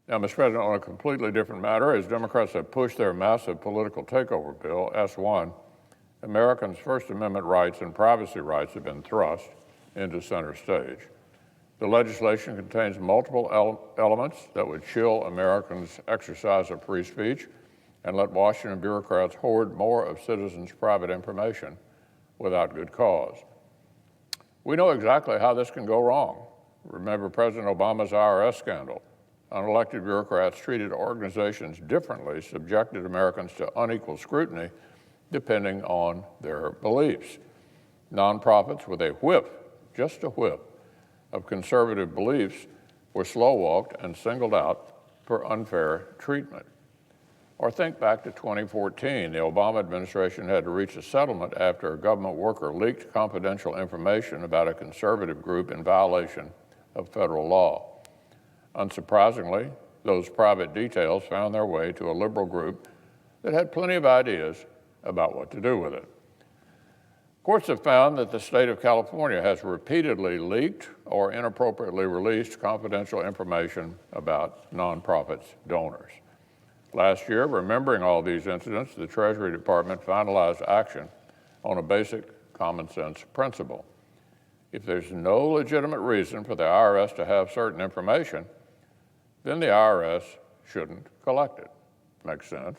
Now, Mr. President, on a completely different matter, as Democrats have pushed their massive political takeover bill, S1, Americans' First Amendment rights and privacy rights have been thrust into center stage. The legislation contains multiple elements that would chill Americans' exercise of free speech and let Washington bureaucrats hoard more of citizens' private information without good cause. We know exactly how this can go wrong. Remember President Obama's IRS scandal. Unelected bureaucrats treated organizations differently, subjected Americans to unequal scrutiny depending on their beliefs. Nonprofits with a whiff, just a whiff, of conservative beliefs were slow-walked and singled out for unfair treatment. Or think back to 2014. The Obama administration had to reach a settlement after a government worker leaked confidential information about a conservative group in violation of federal law. Unsurprisingly, those private details found their way to a liberal group that had plenty of ideas about what to do with it. Courts have found that the state of California has repeatedly leaked or inappropriately released confidential information about nonprofits' donors. Last year, remembering all these incidents, the Treasury Department finalized action on a basic common sense principle. If there's no legitimate reason for the IRS to have certain information, then the IRS shouldn't collect it. Makes sense.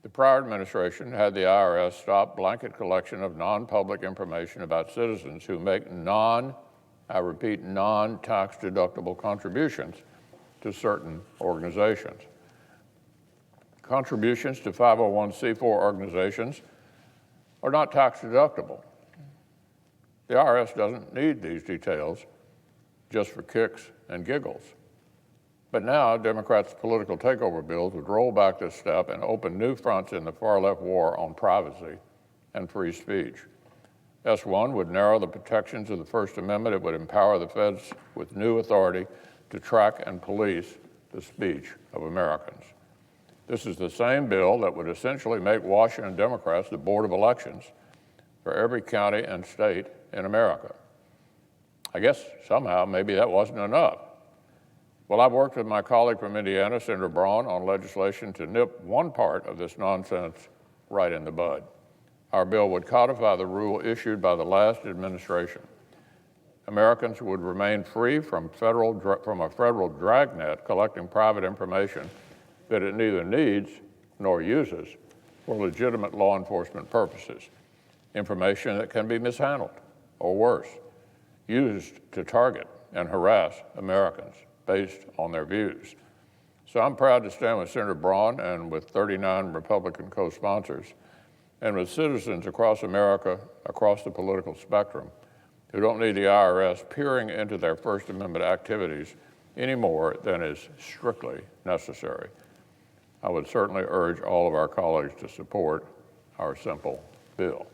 The prior administration had the IRS stop blanket collection of non-public information about citizens who make I repeat, non-tax deductible contributions to certain organizations. Contributions to 501c4 organizations are not tax deductible. The IRS doesn't need these details just for kicks and giggles. But now, Democrats' political takeover bills would roll back this step and open new fronts in the far-left war on privacy and free speech. S1 would narrow the protections of the First Amendment. It would empower the feds with new authority to track and police the speech of Americans. This is the same bill that would essentially make Washington Democrats the Board of Elections for every county and state in America. I guess somehow maybe that wasn't enough. Well, I've worked with my colleague from Indiana, Senator Braun, on legislation to nip one part of this nonsense right in the bud. Our bill would codify the rule issued by the last administration. Americans would remain free from a federal dragnet collecting private information that it neither needs nor uses for legitimate law enforcement purposes. Information that can be mishandled, or worse, used to target and harass Americans based on their views. So I'm proud to stand with Senator Braun and with 39 Republican co-sponsors and with citizens across America, across the political spectrum, who don't need the IRS peering into their First Amendment activities any more than is strictly necessary. I would certainly urge all of our colleagues to support our simple bill.